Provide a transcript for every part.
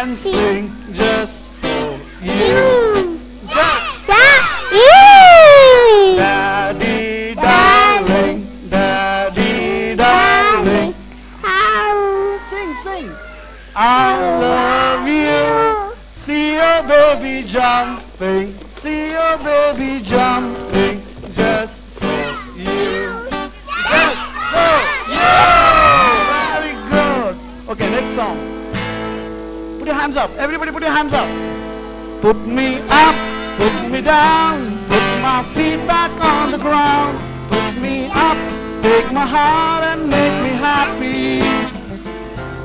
and sing just for you. Just Daddy darling, Daddy darling. Sing. I love you. See your baby jumping, see your baby jumping just for you. Just for you. Very good. Okay, next song. Put your hands up. Everybody put your hands up. Put me up, put me down, put my feet back on the ground. Put me up, take my heart and make me happy.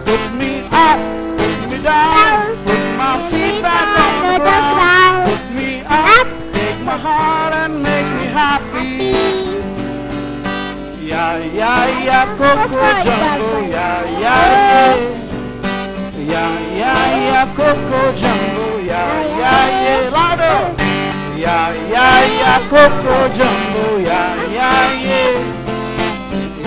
Put me up, put me down, put my feet back on the ground. Put me up, take my heart and make me happy. Yeah, yeah, yeah, Coco Jumbo, yeah, yeah, yeah. Yeah, yeah, yeah, Coco Jumbo, yeah, yeah, yeah. Louder. Yeah, yeah, yeah, Coco Jumbo, yeah, yeah, yeah.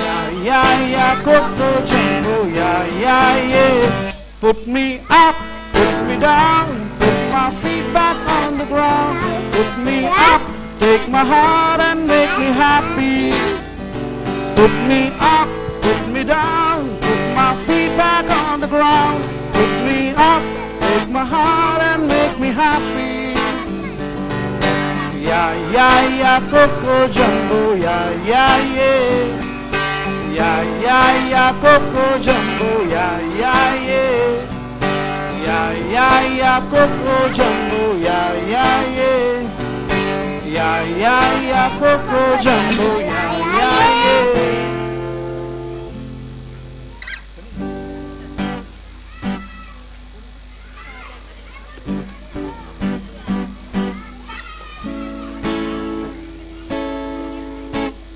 Yeah, yeah, yeah, Coco Jumbo, yeah, yeah, yeah. Put me up, put me down, put my feet back on the ground. Put me up, take my heart and make me happy. Put me up, put me down, put my feet back on the ground. Put me up, take my heart and make me happy. Yeah, yeah, yeah, Coco Jumbo, yeah, yeah, yeah. Yeah, yeah, yeah, Coco Jumbo, yeah, yeah, yeah. Yeah, yeah, yeah, Coco Jumbo, yeah, yeah, yeah. Yeah, yeah, yeah, Coco Jumbo, yeah, yeah, yeah.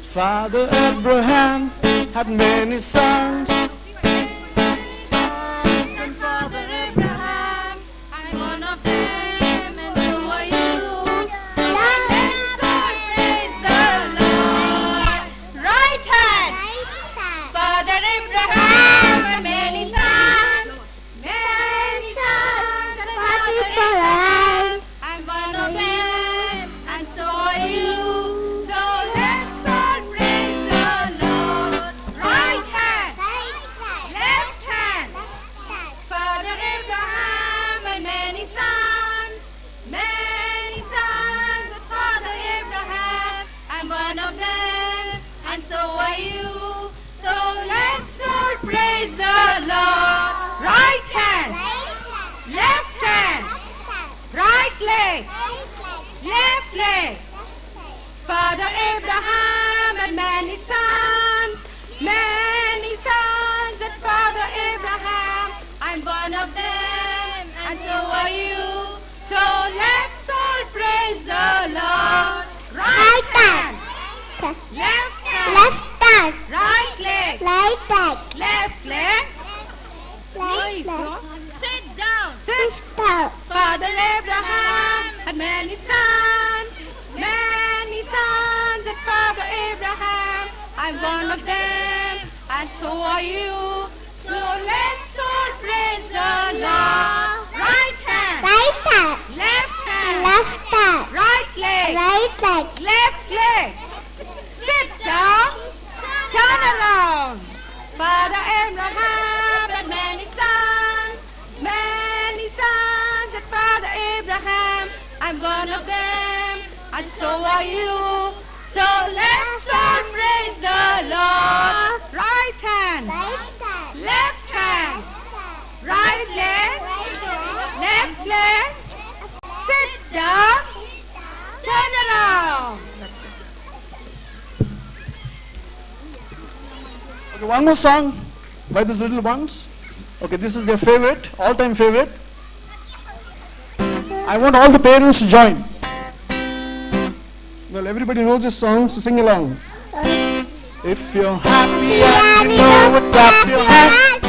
Father Abraham had many sons. And Father Abraham, I'm one of them, and so are you. So let's all praise the Lord. Right hand. Father Abraham had many sons, and Father Abraham, I'm one of them, and so are you. So let's all praise the Lord. Right hand. Left hand. Father Abraham had many sons, of Father Abraham. I'm one of them, and so are you. So let's all praise the Lord. Right hand, left hand, right leg, left leg. Father Abraham had many sons, and Father Abraham. I'm one of them, and so are you. So let's all praise the Lord. Right hand, left hand, right leg, left leg. Please, sit down. Sit. Father Abraham had many sons, and Father Abraham. I'm one of them, and so are you. So let's all praise the Lord. Right hand, left hand, right leg, left leg. Sit down, turn around. Father Abraham had many sons, and Father Abraham. I'm one of them, and so are you. So let's all praise the Lord. Right hand, left hand, right leg, left leg. Sit down, turn around. That's it. Okay, one more song by these little ones. Okay, this is their favorite, all-time favorite. I want all the parents to join. Well, everybody knows this song, so sing along. If you're happy and you know it, clap your hands.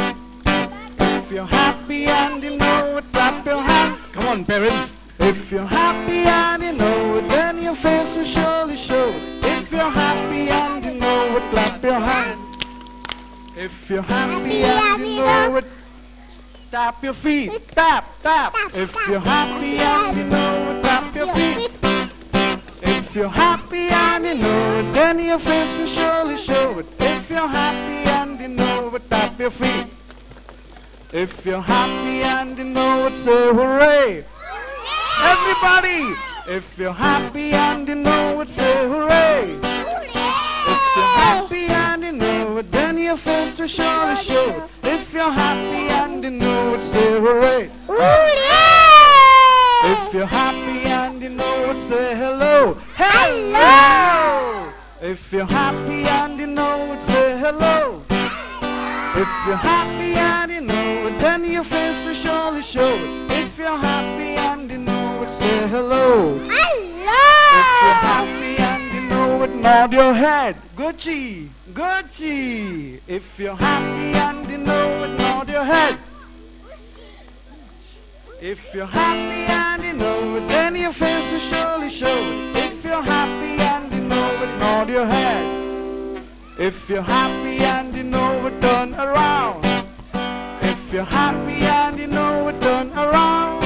If you're happy and you know it, clap your hands. Come on, parents. If you're happy and you know it, then your face will surely show it. If you're happy and you know it, clap your hands. If you're happy and you know it, tap your feet. Tap, tap. If you're happy and you know it, tap your feet. If you're happy and you know it, then your face will surely show it. If you're happy and you know it, tap your feet. If you're happy and you know it, say hooray. Everybody! If you're happy and you know it, say hooray. If you're happy and you know it, then your face will surely show it. If you're happy and you know it, say hooray. If you're happy and you know it, say hello. Hello! If you're happy and you know it, say hello. If you're happy and you know it, then your face will surely show it. If you're happy and you know it, say hello. If you're happy and you know it, nod your head. Gucci, Gucci. If you're happy and you know it, nod your head. If you're happy and you know it, then your face will surely show it. If you're happy and you know it, nod your head. If you're happy and you know it, turn around. If you're happy and you know it, turn around.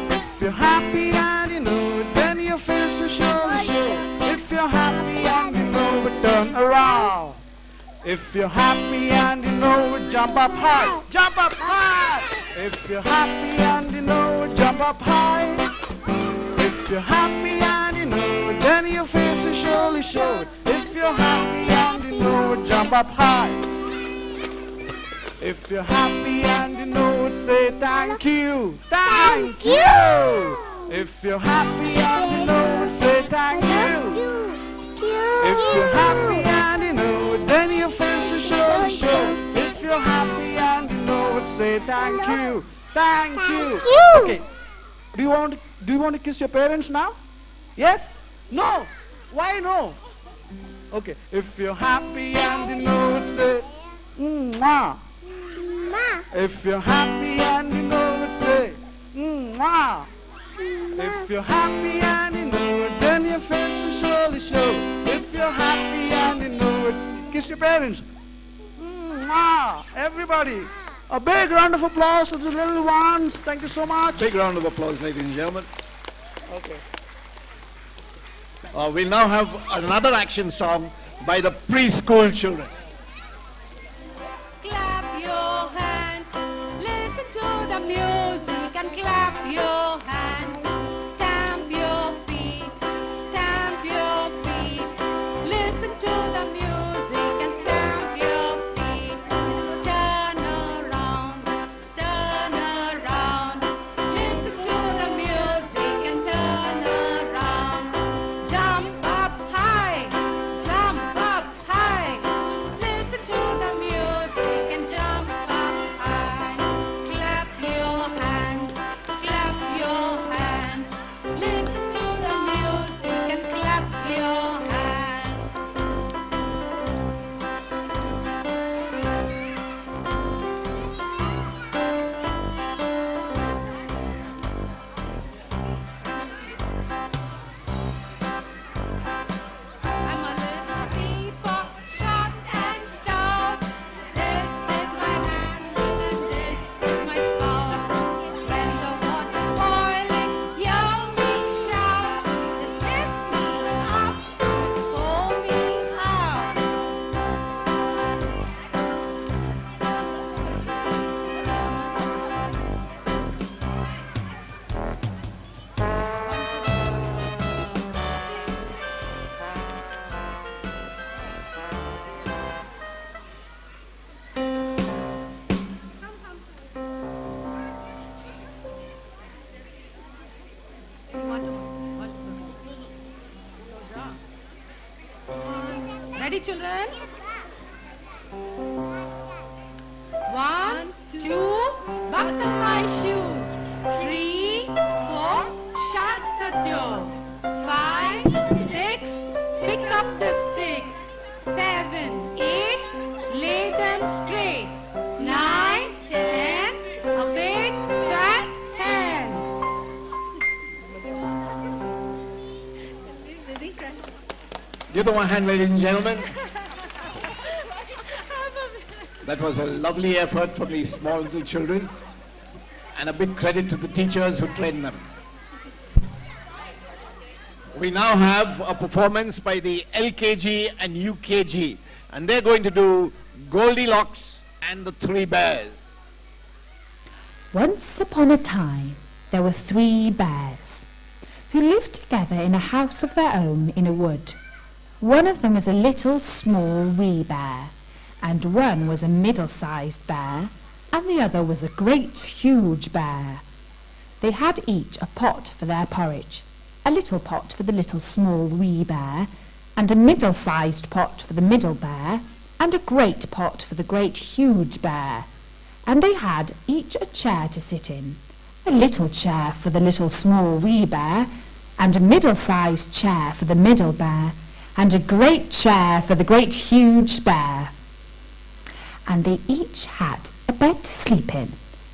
If you're happy and you know it, then your face will surely show. If you're happy and you know it, turn around. If you're happy and you know it, jump up high. Jump up high. If you're happy and you know it, jump up high. If you're happy and you know it, then your face will surely show it. If you're happy and you know it, jump up high. If you're happy and you know it, say thank you. Thank you. If you're happy and you know it, say thank you. If you're happy and you know it, then your face will surely show it. If you're happy and you know it, say thank you. Thank you. Okay. Do you want to kiss your parents now? Yes? No? Why no? Okay. If you're happy and you know it, say mwah. If you're happy and you know it, say mwah. If you're happy and you know it, then your face will surely show. If you're happy and you know it, kiss your parents. Mwah. Everybody. A big round of applause to the little ones. Thank you so much. Big round of applause, ladies and gentlemen. Okay. We'll now have another action song by the preschool children. Clap your hands, listen to the music and clap your hands. Stamp your feet, listen to the music and stamp your feet. Turn around, listen to the music and turn around. Jump up high, listen to the music and jump up high. Clap your hands, listen to the music and clap your hands. I'm a little teapot, short and stout. This is my handle and this is my spout. When the water's boiling, hear me shout. Just lift me up, pour me out. Ready, children? 1, 2, buckle my shoes. 3, 4, shut the door. 5, 6, pick up the sticks. 7, 8, lay them straight. 9, 10, a big fat hen. Give them a hand, ladies and gentlemen. That was a lovely effort from these small little children. and a big credit to the teachers who trained them. We now have a performance by the LKG and UKG, and they're going to do Goldilocks and the Three Bears. Once upon a time, there were 3 bears who lived together in a house of their own in a wood. One of them was a little small wee bear, and one was a middle-sized bear, and the other was a great huge bear. They had each a pot for their porridge, a little pot for the little small wee bear, and a middle-sized pot for the middle bear, and a great pot for the great huge bear. And they had each a chair to sit in, a little chair for the little small wee bear, and a middle-sized chair for the middle bear, and a great chair for the great huge bear. And they each had a bed to sleep in,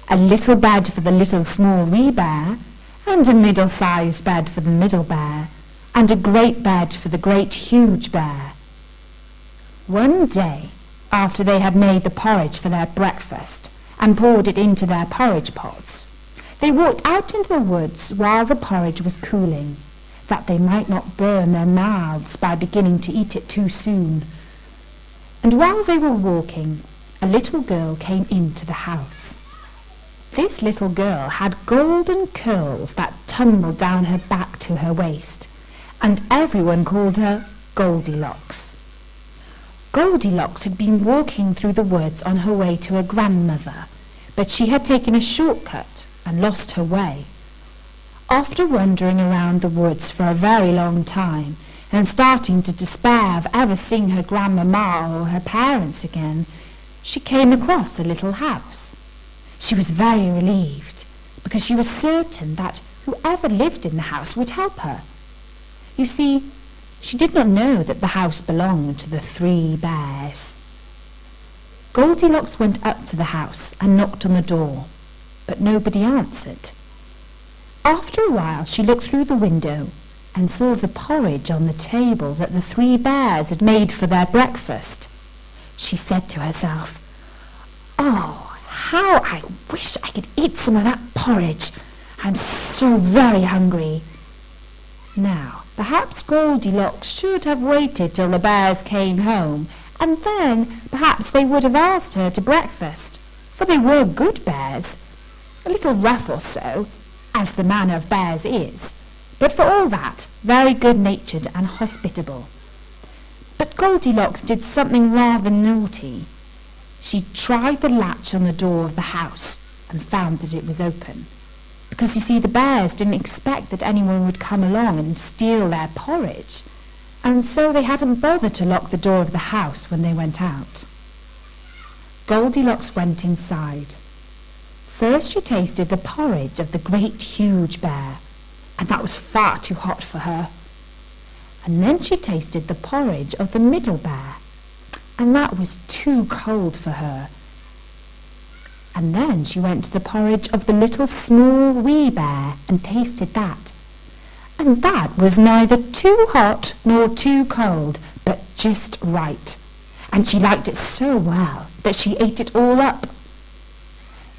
a little bed for the little small wee bear, and a middle-sized bed for the middle bear, and a great bed for the great huge bear. One day, after they had made the porridge for their breakfast and poured it into their porridge pots, they walked out into the woods while the porridge was cooling, that they might not burn their mouths by beginning to eat it too soon. And while they were walking, a little girl came into the house. This little girl had golden curls that tumbled down her back to her waist, and everyone called her Goldilocks. Goldilocks had been walking through the woods on her way to her grandmother, but she had taken a shortcut and lost her way. After wandering around the woods for a very long time and starting to despair of ever seeing her grandmama or her parents again, she came across a little house. She was very relieved, because she was certain that whoever lived in the house would help her. You see, she did not know that the house belonged to the 3 bears. Goldilocks went up to the house and knocked on the door, but nobody answered. After a while she looked through the window and saw the porridge on the table that the 3 bears had made for their breakfast. She said to herself, "Oh, how I wish I could eat some of that porridge. I'm so very hungry." Now, perhaps Goldilocks should have waited till the bears came home, and then perhaps they would have asked her to breakfast, for they were good bears, a little rough or so, as the manner of bears is, but for all that, very good-natured and hospitable. But Goldilocks did something rather naughty. She tried the latch on the door of the house and found that it was open, because you see the bears didn't expect that anyone would come along and steal their porridge, and so they hadn't bothered to lock the door of the house when they went out. Goldilocks went inside. First she tasted the porridge of the great huge bear, and that was far too hot for her. And then she tasted the porridge of the middle bear, and that was too cold for her. And then she went to the porridge of the little small wee bear and tasted that. And that was neither too hot nor too cold, but just right. And she liked it so well that she ate it all up.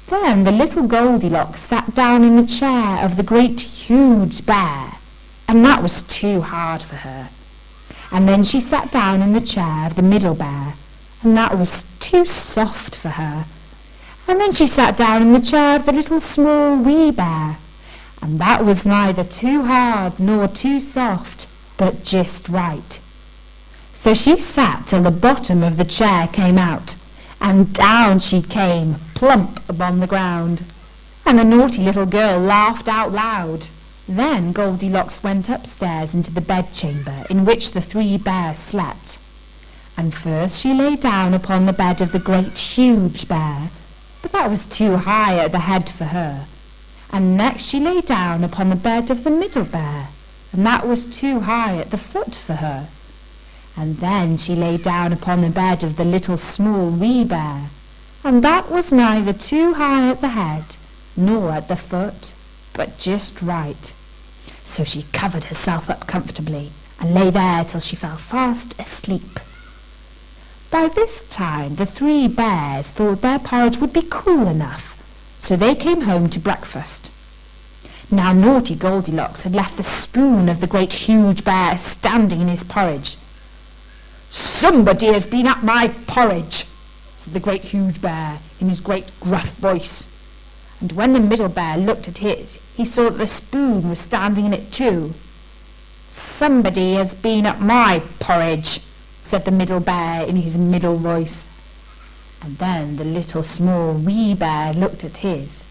Then the little Goldilocks sat down in the chair of the great huge bear, and that was too hard for her. And then she sat down in the chair of the middle bear, and that was too soft for her. And then she sat down in the chair of the little small wee bear, and that was neither too hard nor too soft, but just right. So she sat till the bottom of the chair came out, and down she came, plump upon the ground. And the naughty little girl laughed out loud. Then Goldilocks went upstairs into the bedchamber in which the 3 bears slept. And first she lay down upon the bed of the great huge bear, but that was too high at the head for her. And next she lay down upon the bed of the middle bear, and that was too high at the foot for her. And then she lay down upon the bed of the little small wee bear, and that was neither too high at the head nor at the foot, but just right. So she covered herself up comfortably and lay there till she fell fast asleep. By this time the 3 bears thought their porridge would be cool enough, So they came home to breakfast. Now naughty Goldilocks had left the spoon of the great huge bear standing in his porridge. "Somebody has been at my porridge," said the great huge bear in his great gruff voice. And when the middle bear looked at his, he saw that the spoon was standing in it too. "Somebody has been at my porridge," said the middle bear in his middle voice. And then the little small wee bear looked at his,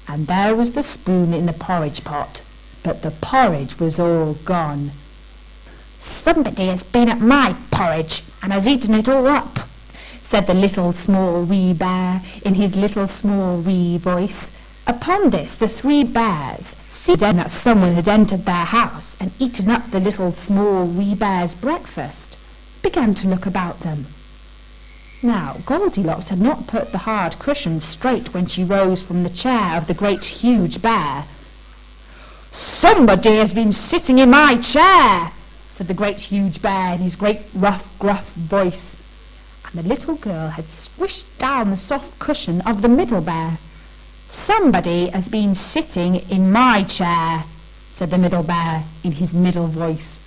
and there was the spoon in the porridge pot, but the porridge was all gone. "Somebody has been at my porridge and has eaten it all up," said the little small wee bear in his little small wee voice. Upon this the three bears, seeing that someone had entered their house and eaten up the little small wee bear's breakfast, began to look about them. Now Goldilocks had not put the hard cushion straight when she rose from the chair of the great huge bear. "Somebody has been sitting in my chair," said the great huge bear in his great rough gruff voice. And the little girl had squished down the soft cushion of the middle bear. "Somebody has been sitting in my chair," said the middle bear in his middle voice.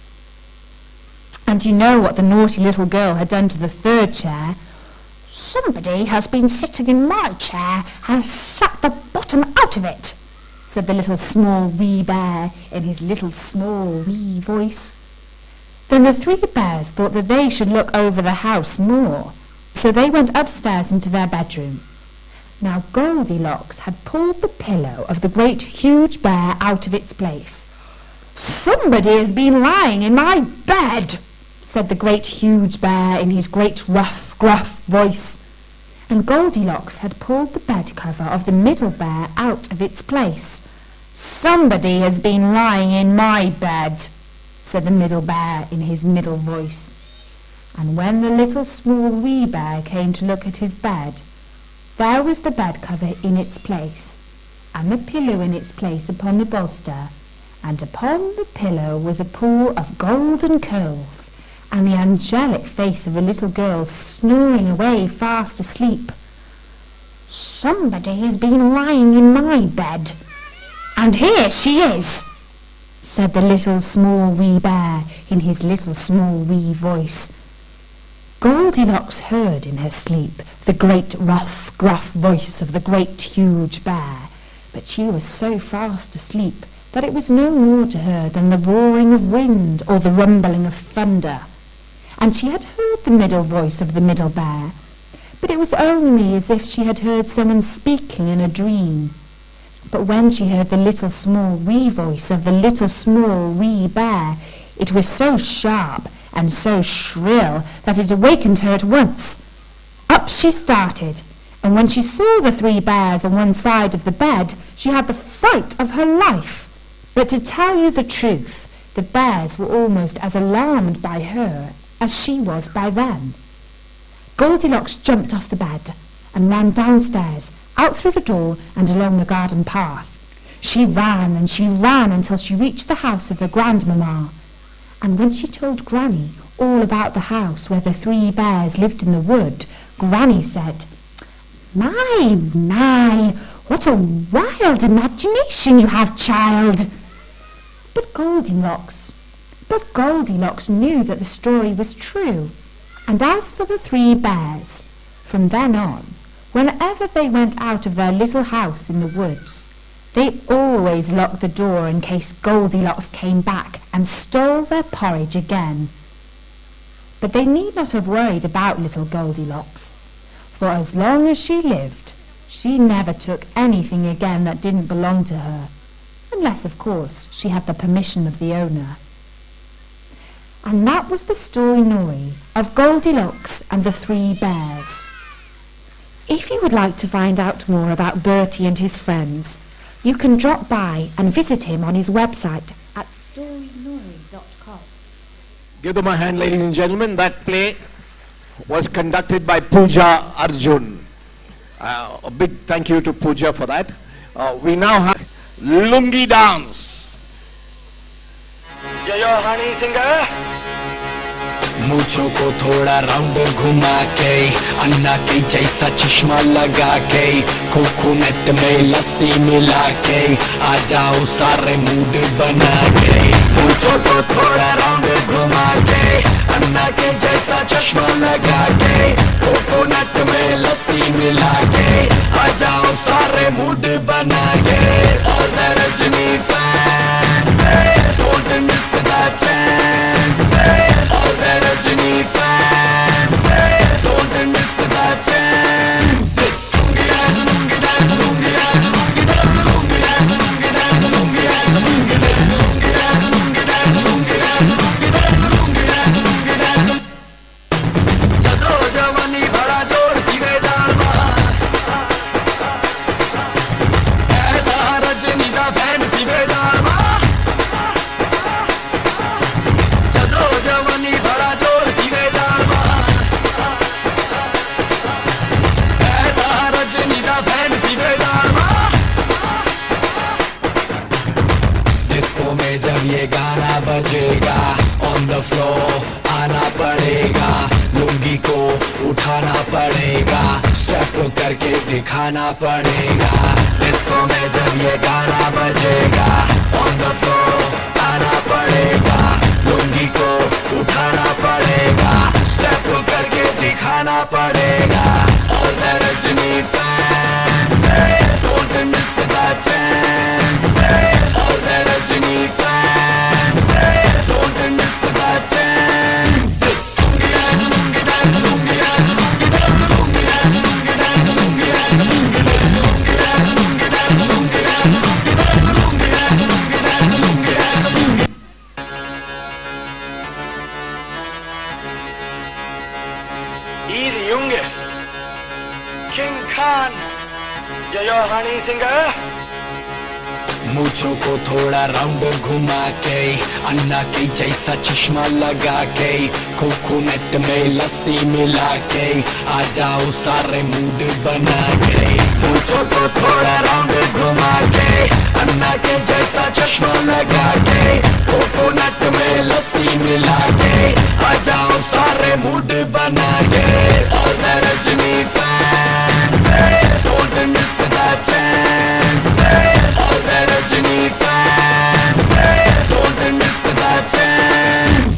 And you know what the naughty little girl had done to the third chair. "Somebody has been sitting in my chair and sat the bottom out of it," said the little small wee bear in his little small wee voice. Then the three bears thought that they should look over the house more, so they went upstairs into their bedroom. Now Goldilocks had pulled the pillow of the great huge bear out of its place. "Somebody has been lying in my bed," said the great huge bear in his great rough gruff voice. And Goldilocks had pulled the bed cover of the middle bear out of its place. "Somebody has been lying in my bed," said the middle bear in his middle voice. And when the little small wee bear came to look at his bed, there was the bed cover in its place, and the pillow in its place upon the bolster, and upon the pillow was a pool of golden curls, and the angelic face of a little girl snoring away fast asleep. "Somebody has been lying in my bed, and here she is," said the little small wee bear in his little small wee voice. Goldilocks heard in her sleep the great rough gruff voice of the great huge bear, but she was so fast asleep that it was no more to her than the roaring of wind or the rumbling of thunder. And she had heard the middle voice of the middle bear, but it was only as if she had heard someone speaking in a dream. But when she heard the little small wee voice of the little small wee bear, it was so sharp and so shrill that it awakened her at once. Up she started, and when she saw the three bears on one side of the bed, she had the fright of her life. But to tell you the truth, the bears were almost as alarmed by her as she was by them. Goldilocks jumped off the bed and ran downstairs, out through the door and along the garden path. She ran and she ran until she reached the house of her grandmamma. And when she told Granny all about the house where the three bears lived in the wood, Granny said, My, what a wild imagination you have, child." But Goldilocks knew that the story was true. And as for the three bears, from then on, whenever they went out of their little house in the woods, they always locked the door in case Goldilocks came back and stole their porridge again. But they need not have worried about little Goldilocks, for as long as she lived, she never took anything again that didn't belong to her, unless, of course, she had the permission of the owner. And that was the story of Goldilocks and the Three Bears. If you would like to find out more about Bertie and his friends, you can drop by and visit him on his website at storynori.com. Give them a hand, ladies and gentlemen. That play was conducted by Pooja Arjun. A big thank you to Pooja for that. We now have Lungi Dance. Yo, honey singer. मूछों को थोड़ा round घुमा के, अन्ना के जैसा चश्मा लगा के, coconut में लस्सी मिला के, आ जाओ सारे मूड बना के। मूछों को थोड़ा राउंड घुमा के, अन्ना के जैसा चश्मा लगा के, कोकोनट में लस्सी मिला के, आ जाओ सारे मूड बना के। All the Rajni fans, don't miss the chance. All the Rajni fans, don't miss the chance. चलो जवानी बड़ा जोर सीधे जामा, ऐसा रजनी का फैन सीधे जामा। चलो जवानी बड़ा जोर सीधे जामा, ऐसा रजनी का फैन सीधे जामा। डिस्को में जब ये गाना बजेगा, ऑन द फ्लोर आना पड़ेगा, लुंगी को उठाना पड़ेगा, स्टेप करके दिखाना पड़ेगा। डिस्को में जब ये गाना बजेगा, ऑन द फ्लोर आना पड़ेगा, लुंगी को उठाना पड़ेगा, स्टेप करके दिखाना पड़ेगा। All the Rajni fans, don't miss the chance. All the Rajni fans, don't miss the chance. Iri Junge, King Khan, your honey singer. मूछों को थोड़ा राउंड घुमा के, अन्ना के जैसा चश्मा लगा के, कोकोनट में लस्सी मिला के, आ जाओ सारे मूड बना के। मूछों को थोड़ा राउंड घुमा के, अन्ना के जैसा चश्मा लगा के, कोकोनट में लस्सी मिला के, आ जाओ सारे मूड बना के। All the Rajni fans, don't miss the chance. All the Rajni fans, don't miss the chance.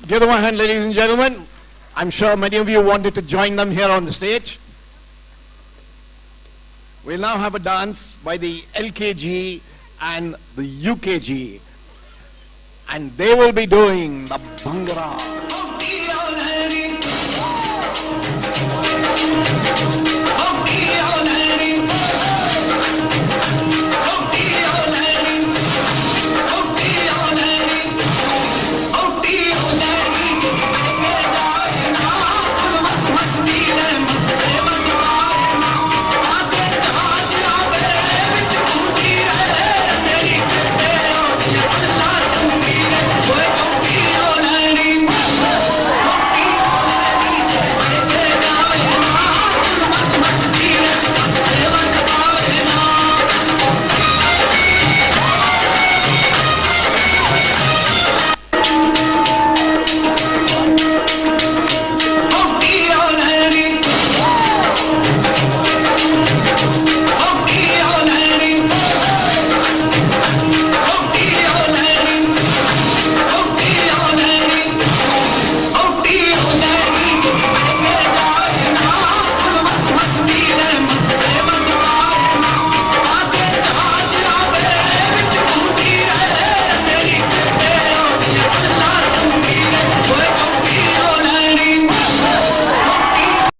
Give them a hand, ladies and gentlemen. I'm sure many of you wanted to join them here on the stage. We'll now have a dance by the LKG and the UKG. And they will be doing the Bhangra.